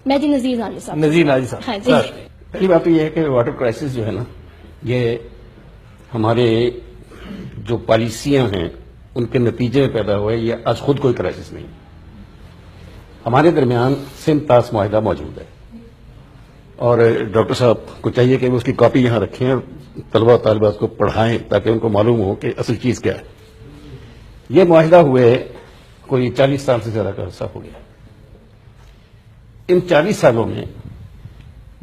میں جی نذیر ناجی صاحب. نذیر ناجی صاحب. ہاں جی. پہلی بات تو یہ ہے کہ واٹر کرائسس جو ہے نا، یہ ہمارے جو پالیسیاں ہیں ان کے نتیجے میں پیدا ہوا ہے. یہ آج خود کوئی کرائسس نہیں. ہمارے درمیان سندھ طاس معاہدہ موجود ہے اور ڈاکٹر صاحب کو چاہیے کہ وہ اس کی کاپی یہاں رکھیں اور طلبہ و طالبات کو پڑھائیں تاکہ ان کو معلوم ہو کہ اصل چیز کیا ہے. یہ معاہدہ ہوئے کوئی 40 سال سے زیادہ کا عرصہ ہو گیا. ان 40 سالوں میں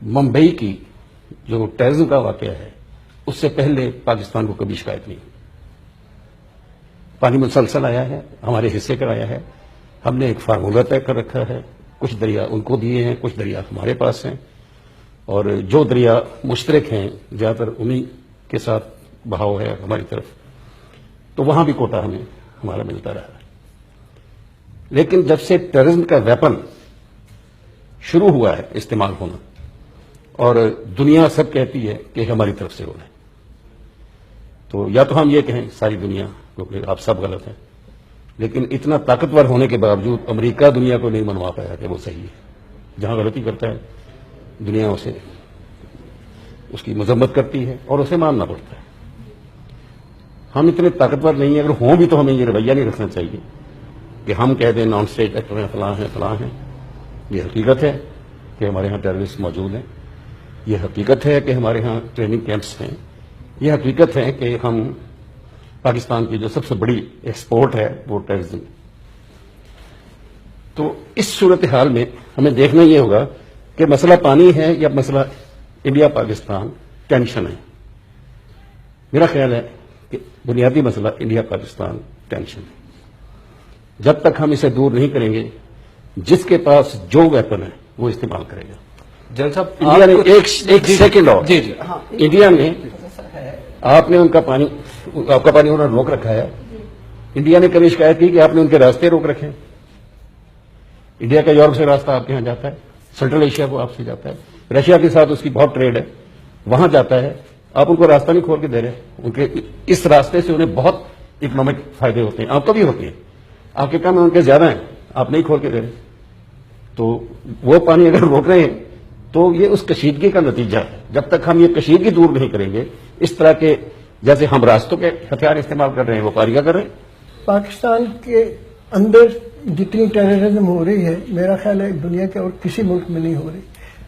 ممبئی کی جو ٹیررزم کا واقعہ ہے اس سے پہلے پاکستان کو کبھی شکایت نہیں. پانی مسلسل آیا ہے، ہمارے حصے کا آیا ہے. ہم نے ایک فارمولہ طے کر رکھا ہے. کچھ دریا ان کو دیے ہیں، کچھ دریا ہمارے پاس ہیں، اور جو دریا مشترک ہیں زیادہ تر انہی کے ساتھ بہاؤ ہے ہماری طرف، تو وہاں بھی کوٹا ہمیں ہمارا ملتا رہا ہے. لیکن جب سے ٹیررزم کا ویپن شروع ہوا ہے استعمال ہونا، اور دنیا سب کہتی ہے کہ ہماری طرف سے ہو رہا ہے، تو یا تو ہم یہ کہیں ساری دنیا کیونکہ آپ سب غلط ہیں، لیکن اتنا طاقتور ہونے کے باوجود امریکہ دنیا کو نہیں منوا پایا کہ وہ صحیح ہے. جہاں غلطی کرتا ہے دنیا اسے اس کی مذمت کرتی ہے اور اسے ماننا پڑتا ہے. ہم اتنے طاقتور نہیں ہیں. اگر ہوں بھی تو ہمیں یہ رویہ نہیں رکھنا چاہیے کہ ہم کہہ دیں نان اسٹیٹ ایکٹر ہیں، فلاں ہیں فلاں ہیں. یہ حقیقت ہے کہ ہمارے ہاں ٹیررسٹ موجود ہیں. یہ حقیقت ہے کہ ہمارے ہاں ٹریننگ کیمپس ہیں. یہ حقیقت ہے کہ ہم پاکستان کی جو سب سے بڑی ایکسپورٹ ہے وہ ٹیررزم. تو اس صورتحال میں ہمیں دیکھنا یہ ہوگا کہ مسئلہ پانی ہے یا مسئلہ انڈیا پاکستان ٹینشن ہے. میرا خیال ہے کہ بنیادی مسئلہ انڈیا پاکستان ٹینشن ہے. جب تک ہم اسے دور نہیں کریں گے، جس کے پاس جو ویپن ہے وہ استعمال کرے گا. جل صاحب انڈیا نے ایک سیکنڈ اور جی جی انڈیا نے آپ نے ان کا پانی، آپ کا پانی انہوں نے روک رکھا ہے. انڈیا نے کبھی شکایت کی کہ آپ نے ان کے راستے روک رکھے ہیں؟ انڈیا کا یورپ سے راستہ آپ کے یہاں جاتا ہے، سینٹرل ایشیا کو آپ سے جاتا ہے، رشیا کے ساتھ اس کی بہت ٹریڈ ہے، وہاں جاتا ہے. آپ ان کو راستہ نہیں کھول کے دے رہے. ان کے اس راستے سے انہیں بہت اکنامک فائدے ہوتے ہیں، آپ کو بھی ہوتے ہیں. آپ کے کام ان کے زیادہ ہیں، آپ نہیں کھول کے دے رہے. تو وہ پانی اگر روک رہے ہیں تو یہ اس کشیدگی کا نتیجہ ہے. جب تک ہم یہ کشیدگی دور نہیں کریں گے، اس طرح کے جیسے ہم راستوں کے ہتھیار استعمال کر رہے ہیں وہ کاریاں کر رہے ہیں. پاکستان کے اندر جتنی ٹیررزم ہو رہی ہے میرا خیال ہے دنیا کے اور کسی ملک میں نہیں ہو رہی.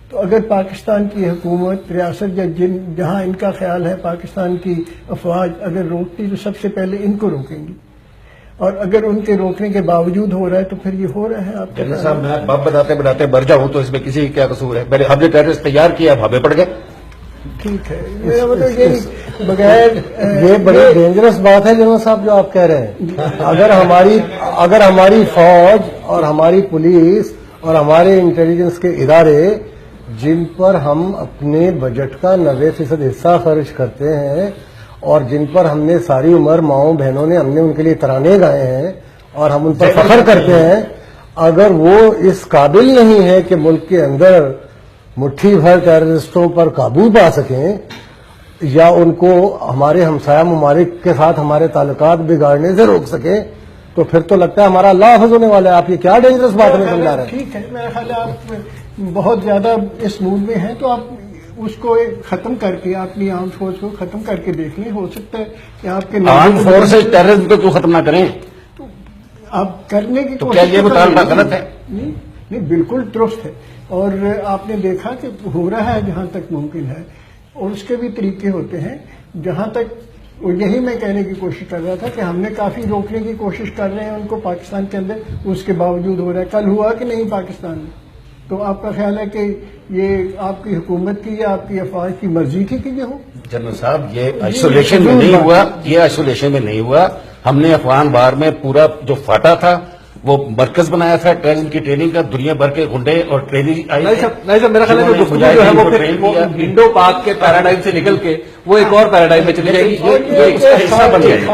تو اگر پاکستان کی حکومت، ریاست یا جہاں ان کا خیال ہے پاکستان کی افواج اگر روکتی تو سب سے پہلے ان کو روکیں گی، اور اگر ان کے روکنے کے باوجود ہو رہا ہے تو پھر یہ ہو رہا ہے. آپ جنرل صاحب میں باب بتاتے بتاتے مر جاؤں تو اس میں کسی کا کیا قصور ہے؟ ہم نے ٹیررسٹ تیار کیا، بھابے پڑ گئے. ٹھیک ہے، میرا مطلب یہ بغیر یہ بڑی ڈینجرس بات ہے جنرل صاحب جو آپ کہہ رہے ہیں. اگر ہماری فوج اور ہماری پولیس اور ہمارے انٹیلیجنس کے ادارے جن پر ہم اپنے بجٹ کا 90% حصہ خرچ کرتے ہیں اور جن پر ہم نے ساری عمر ماؤں بہنوں نے ہم نے ان کے لیے ترانے گائے ہیں اور ہم ان پر فخر کرتے ہیں، اگر وہ اس قابل نہیں ہے کہ ملک کے اندر مٹھی بھر ٹیررسٹوں پر قابو پا سکیں یا ان کو ہمارے ہمسایہ ممالک کے ساتھ ہمارے تعلقات بگاڑنے سے روک سکیں، تو پھر تو لگتا ہے ہمارا اللہ حافظ ہونے والا ہے. آپ یہ کیا ڈینجرس بات ہمیں سمجھا رہے ہیں؟ ٹھیک ہے، میرا خیال ہے آپ بہت زیادہ اس موڈ میں ہیں تو آپ اس کو ختم کر کے اپنی آرم فورس کو ختم کر کے دیکھ لیں. ہو سکتا ہے کہ آپ کے آرم فورسز ٹیررزم کو کیوں ختم نہ کریں؟ آپ کرنے کی تو کیا یہ مطالبہ غلط ہے؟ نہیں، بالکل درست ہے. اور آپ نے دیکھا کہ ہو رہا ہے جہاں تک ممکن ہے، اور اس کے بھی طریقے ہوتے ہیں جہاں تک. اور یہی میں کہنے کی کوشش کر رہا تھا کہ ہم نے کافی روکنے کی کوشش کر رہے ہیں ان کو پاکستان کے اندر، اس کے باوجود ہو رہا ہے. کل ہوا کہ نہیں پاکستان میں؟ تو آپ کا خیال ہے کہ یہ آپ کی حکومت کی یا آپ کی افواج کی مرضی تھی کہ یہ ہو؟ جنرل صاحب یہ آئسولیشن میں نہیں ہوا، یہ آئسولیشن میں نہیں ہوا. ہم نے افغان وار میں پورا جو فاٹا تھا وہ مرکز بنایا تھا ٹیررزم کی ٹریننگ کا. دنیا بھر کے گنڈے اور ٹریننگ آئی. نہیں صاحب میرا خیال ہے جو گفتگو جو ہے وہ پھر انڈو پاک کے پیراڈائم سے نکل کے وہ ایک اور پیراڈائم میں چلی جائے گی جو اس کا حصہ بن جائے گی.